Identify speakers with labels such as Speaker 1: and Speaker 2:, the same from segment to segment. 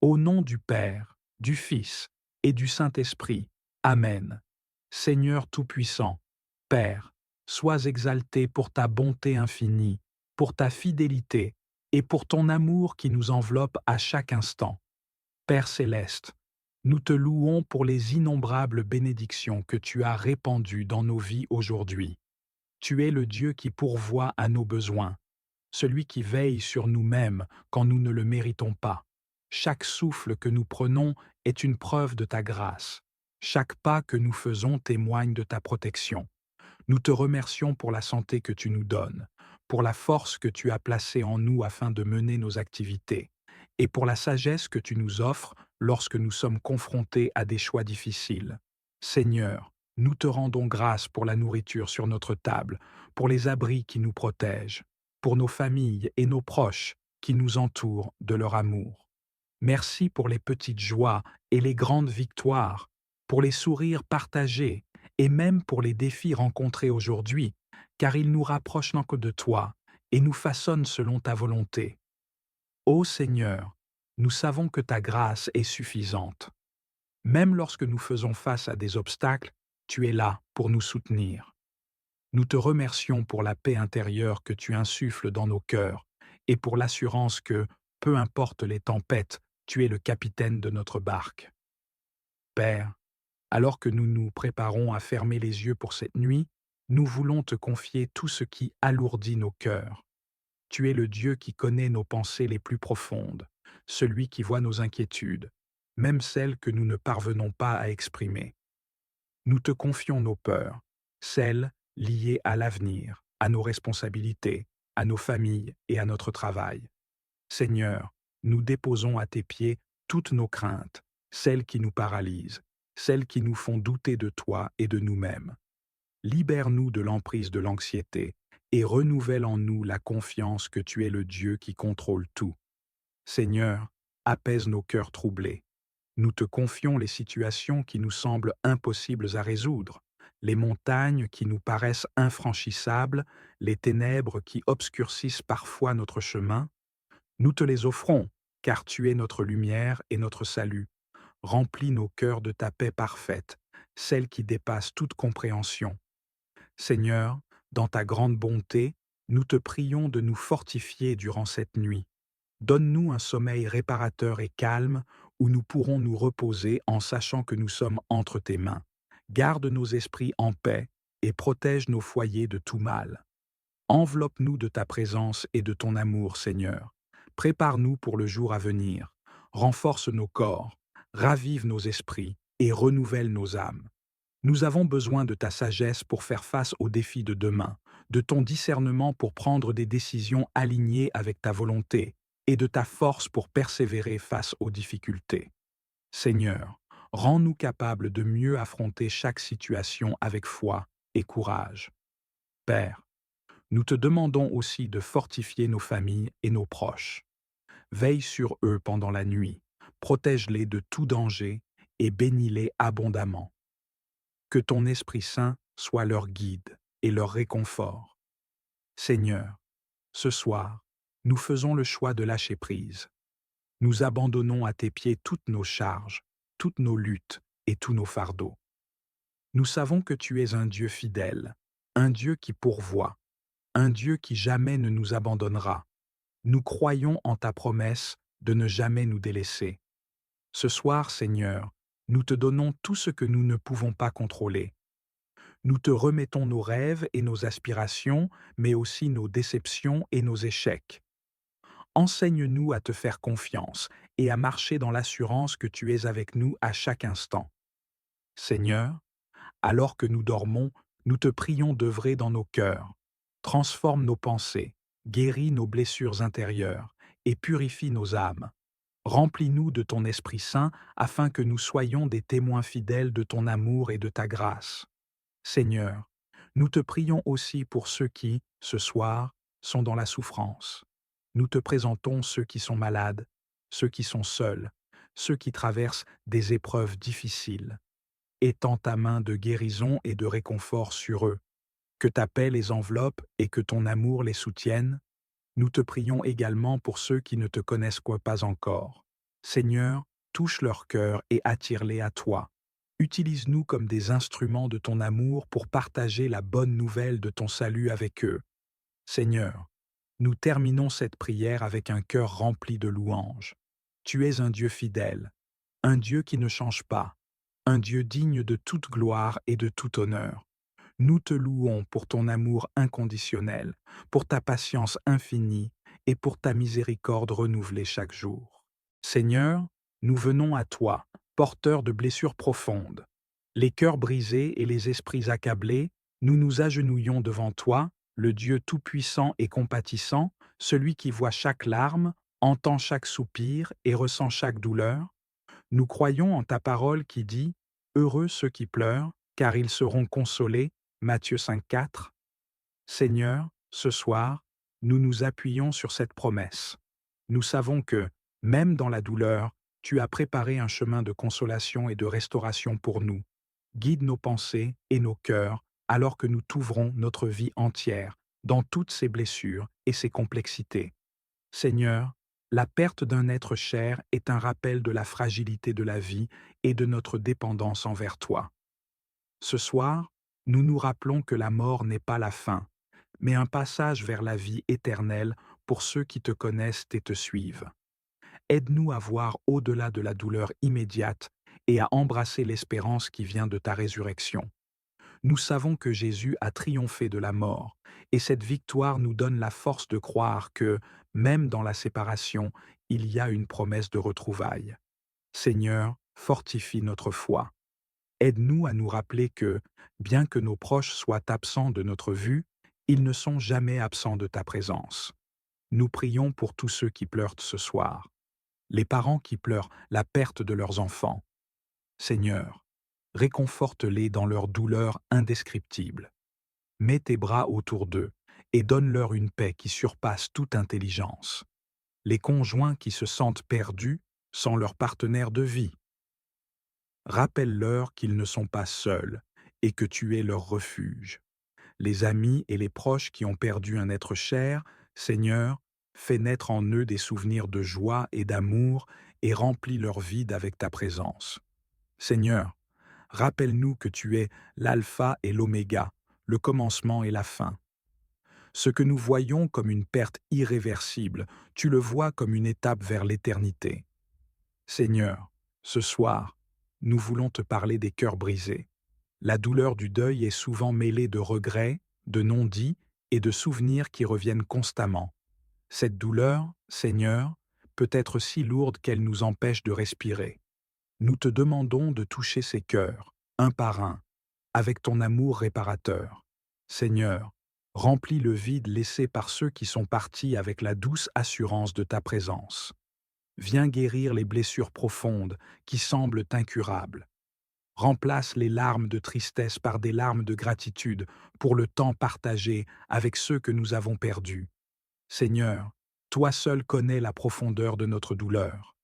Speaker 1: Au nom du Père, du Fils et du Saint-Esprit. Amen. Seigneur Tout-Puissant, Père, sois exalté pour ta bonté infinie, pour ta fidélité et pour ton amour qui nous enveloppe à chaque instant. Père céleste, nous te louons pour les innombrables bénédictions que tu as répandues dans nos vies aujourd'hui. Tu es le Dieu qui pourvoit à nos besoins, celui qui veille sur nous-mêmes quand nous ne le méritons pas. Chaque souffle que nous prenons est une preuve de ta grâce. Chaque pas que nous faisons témoigne de ta protection. Nous te remercions pour la santé que tu nous donnes, pour la force que tu as placée en nous afin de mener nos activités, et pour la sagesse que tu nous offres lorsque nous sommes confrontés à des choix difficiles. Seigneur, nous te rendons grâce pour la nourriture sur notre table, pour les abris qui nous protègent, pour nos familles et nos proches qui nous entourent de leur amour. Merci pour les petites joies et les grandes victoires, pour les sourires partagés et même pour les défis rencontrés aujourd'hui, car ils nous rapprochent encore de toi et nous façonnent selon ta volonté. Ô Seigneur, nous savons que ta grâce est suffisante. Même lorsque nous faisons face à des obstacles, tu es là pour nous soutenir. Nous te remercions pour la paix intérieure que tu insuffles dans nos cœurs et pour l'assurance que, peu importe les tempêtes, tu es le capitaine de notre barque. Père, alors que nous nous préparons à fermer les yeux pour cette nuit, nous voulons te confier tout ce qui alourdit nos cœurs. Tu es le Dieu qui connaît nos pensées les plus profondes, celui qui voit nos inquiétudes, même celles que nous ne parvenons pas à exprimer. Nous te confions nos peurs, celles liées à l'avenir, à nos responsabilités, à nos familles et à notre travail. Seigneur, nous déposons à tes pieds toutes nos craintes, celles qui nous paralysent, celles qui nous font douter de toi et de nous-mêmes. Libère-nous de l'emprise de l'anxiété et renouvelle en nous la confiance que tu es le Dieu qui contrôle tout. Seigneur, apaise nos cœurs troublés. Nous te confions les situations qui nous semblent impossibles à résoudre, les montagnes qui nous paraissent infranchissables, les ténèbres qui obscurcissent parfois notre chemin. Nous te les offrons, car tu es notre lumière et notre salut. Remplis nos cœurs de ta paix parfaite, celle qui dépasse toute compréhension. Seigneur, dans ta grande bonté, nous te prions de nous fortifier durant cette nuit. Donne-nous un sommeil réparateur et calme où nous pourrons nous reposer en sachant que nous sommes entre tes mains. Garde nos esprits en paix et protège nos foyers de tout mal. Enveloppe-nous de ta présence et de ton amour, Seigneur. Prépare-nous pour le jour à venir. Renforce nos corps, ravive nos esprits et renouvelle nos âmes. Nous avons besoin de ta sagesse pour faire face aux défis de demain, de ton discernement pour prendre des décisions alignées avec ta volonté et de ta force pour persévérer face aux difficultés. Seigneur, rends-nous capables de mieux affronter chaque situation avec foi et courage. Père, nous te demandons aussi de fortifier nos familles et nos proches. Veille sur eux pendant la nuit, protège-les de tout danger et bénis-les abondamment. Que ton Esprit Saint soit leur guide et leur réconfort. Seigneur, ce soir, nous faisons le choix de lâcher prise. Nous abandonnons à tes pieds toutes nos charges, toutes nos luttes et tous nos fardeaux. Nous savons que tu es un Dieu fidèle, un Dieu qui pourvoit, un Dieu qui jamais ne nous abandonnera. Nous croyons en ta promesse de ne jamais nous délaisser. Ce soir, Seigneur, nous te donnons tout ce que nous ne pouvons pas contrôler. Nous te remettons nos rêves et nos aspirations, mais aussi nos déceptions et nos échecs. Enseigne-nous à te faire confiance et à marcher dans l'assurance que tu es avec nous à chaque instant. Seigneur, alors que nous dormons, nous te prions d'œuvrer dans nos cœurs. Transforme nos pensées, guéris nos blessures intérieures et purifie nos âmes. Remplis-nous de ton Esprit Saint afin que nous soyons des témoins fidèles de ton amour et de ta grâce. Seigneur, nous te prions aussi pour ceux qui, ce soir, sont dans la souffrance. Nous te présentons ceux qui sont malades, ceux qui sont seuls, ceux qui traversent des épreuves difficiles. Étends ta main de guérison et de réconfort sur eux. Que ta paix les enveloppe et que ton amour les soutienne. Nous te prions également pour ceux qui ne te connaissent quoi pas encore. Seigneur, touche leur cœur et attire-les à toi. Utilise-nous comme des instruments de ton amour pour partager la bonne nouvelle de ton salut avec eux. Seigneur, nous terminons cette prière avec un cœur rempli de louanges. Tu es un Dieu fidèle, un Dieu qui ne change pas, un Dieu digne de toute gloire et de tout honneur. Nous te louons pour ton amour inconditionnel, pour ta patience infinie et pour ta miséricorde renouvelée chaque jour. Seigneur, nous venons à toi, porteurs de blessures profondes. Les cœurs brisés et les esprits accablés, nous nous agenouillons devant toi, le Dieu tout-puissant et compatissant, celui qui voit chaque larme, entend chaque soupir et ressent chaque douleur. Nous croyons en ta parole qui dit « Heureux ceux qui pleurent, car ils seront consolés » Matthieu 5,4. Seigneur, ce soir, nous nous appuyons sur cette promesse. Nous savons que, même dans la douleur, tu as préparé un chemin de consolation et de restauration pour nous. Guide nos pensées et nos cœurs alors que nous t'ouvrons notre vie entière, dans toutes ses blessures et ses complexités. Seigneur, la perte d'un être cher est un rappel de la fragilité de la vie et de notre dépendance envers toi. Ce soir, nous nous rappelons que la mort n'est pas la fin, mais un passage vers la vie éternelle pour ceux qui te connaissent et te suivent. Aide-nous à voir au-delà de la douleur immédiate et à embrasser l'espérance qui vient de ta résurrection. Nous savons que Jésus a triomphé de la mort, et cette victoire nous donne la force de croire que, même dans la séparation, il y a une promesse de retrouvailles. Seigneur, fortifie notre foi. Aide-nous à nous rappeler que, bien que nos proches soient absents de notre vue, ils ne sont jamais absents de ta présence. Nous prions pour tous ceux qui pleurent ce soir, les parents qui pleurent la perte de leurs enfants. Seigneur, réconforte-les dans leur douleur indescriptible. Mets tes bras autour d'eux et donne-leur une paix qui surpasse toute intelligence. Les conjoints qui se sentent perdus sans leur partenaire de vie. Rappelle-leur qu'ils ne sont pas seuls et que tu es leur refuge. Les amis et les proches qui ont perdu un être cher, Seigneur, fais naître en eux des souvenirs de joie et d'amour et remplis leur vide avec ta présence. Seigneur, rappelle-nous que tu es l'alpha et l'oméga, le commencement et la fin. Ce que nous voyons comme une perte irréversible, tu le vois comme une étape vers l'éternité. Seigneur, ce soir, nous voulons te parler des cœurs brisés. La douleur du deuil est souvent mêlée de regrets, de non-dits et de souvenirs qui reviennent constamment. Cette douleur, Seigneur, peut être si lourde qu'elle nous empêche de respirer. Nous te demandons de toucher ces cœurs, un par un, avec ton amour réparateur. Seigneur, remplis le vide laissé par ceux qui sont partis avec la douce assurance de ta présence. Viens guérir les blessures profondes qui semblent incurables. Remplace les larmes de tristesse par des larmes de gratitude pour le temps partagé avec ceux que nous avons perdus. Seigneur, toi seul connais la profondeur de notre douleur.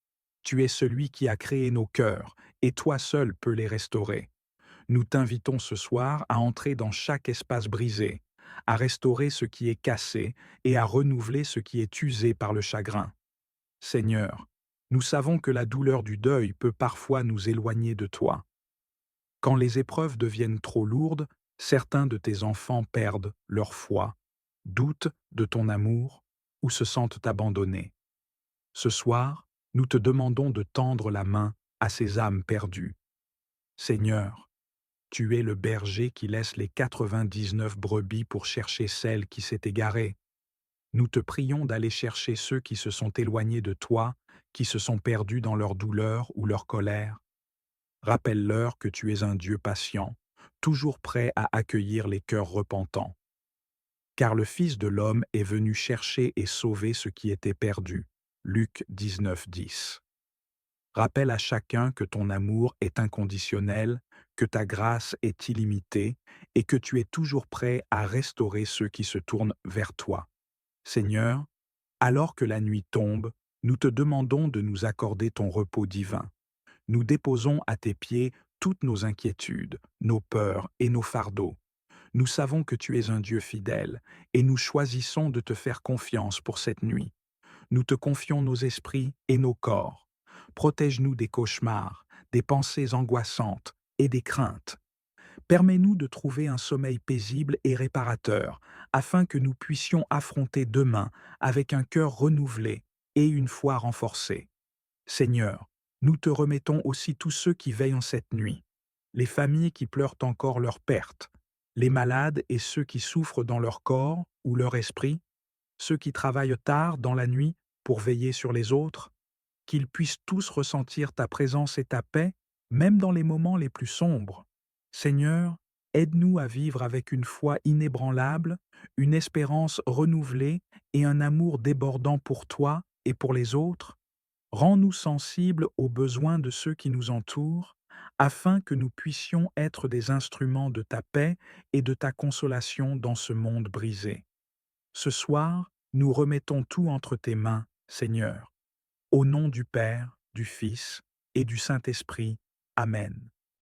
Speaker 1: Tu es celui qui a créé nos cœurs, et toi seul peux les restaurer. Nous t'invitons ce soir à entrer dans chaque espace brisé, à restaurer ce qui est cassé et à renouveler ce qui est usé par le chagrin. Seigneur, nous savons que la douleur du deuil peut parfois nous éloigner de toi. Quand les épreuves deviennent trop lourdes, certains de tes enfants perdent leur foi, doutent de ton amour ou se sentent abandonnés. Ce soir, nous te demandons de tendre la main à ces âmes perdues. Seigneur, tu es le berger qui laisse les 99 brebis pour chercher celle qui s'est égarée. Nous te prions d'aller chercher ceux qui se sont éloignés de toi, qui se sont perdus dans leur douleur ou leur colère. Rappelle-leur que tu es un Dieu patient, toujours prêt à accueillir les cœurs repentants. Car le Fils de l'homme est venu chercher et sauver ce qui était perdu. Luc 19,10. Rappelle à chacun que ton amour est inconditionnel, que ta grâce est illimitée et que tu es toujours prêt à restaurer ceux qui se tournent vers toi. Seigneur, alors que la nuit tombe, nous te demandons de nous accorder ton repos divin. Nous déposons à tes pieds toutes nos inquiétudes, nos peurs et nos fardeaux. Nous savons que tu es un Dieu fidèle et nous choisissons de te faire confiance pour cette nuit. Nous te confions nos esprits et nos corps. Protège-nous des cauchemars, des pensées angoissantes et des craintes. Permets-nous de trouver un sommeil paisible et réparateur, afin que nous puissions affronter demain avec un cœur renouvelé et une foi renforcée. Seigneur, nous te remettons aussi tous ceux qui veillent en cette nuit, les familles qui pleurent encore leur perte, les malades et ceux qui souffrent dans leur corps ou leur esprit, ceux qui travaillent tard dans la nuit pour veiller sur les autres, qu'ils puissent tous ressentir ta présence et ta paix, même dans les moments les plus sombres. Seigneur, aide-nous à vivre avec une foi inébranlable, une espérance renouvelée et un amour débordant pour toi et pour les autres. Rends-nous sensibles aux besoins de ceux qui nous entourent, afin que nous puissions être des instruments de ta paix et de ta consolation dans ce monde brisé. Ce soir, nous remettons tout entre tes mains, Seigneur. Au nom du Père, du Fils et du Saint-Esprit. Amen.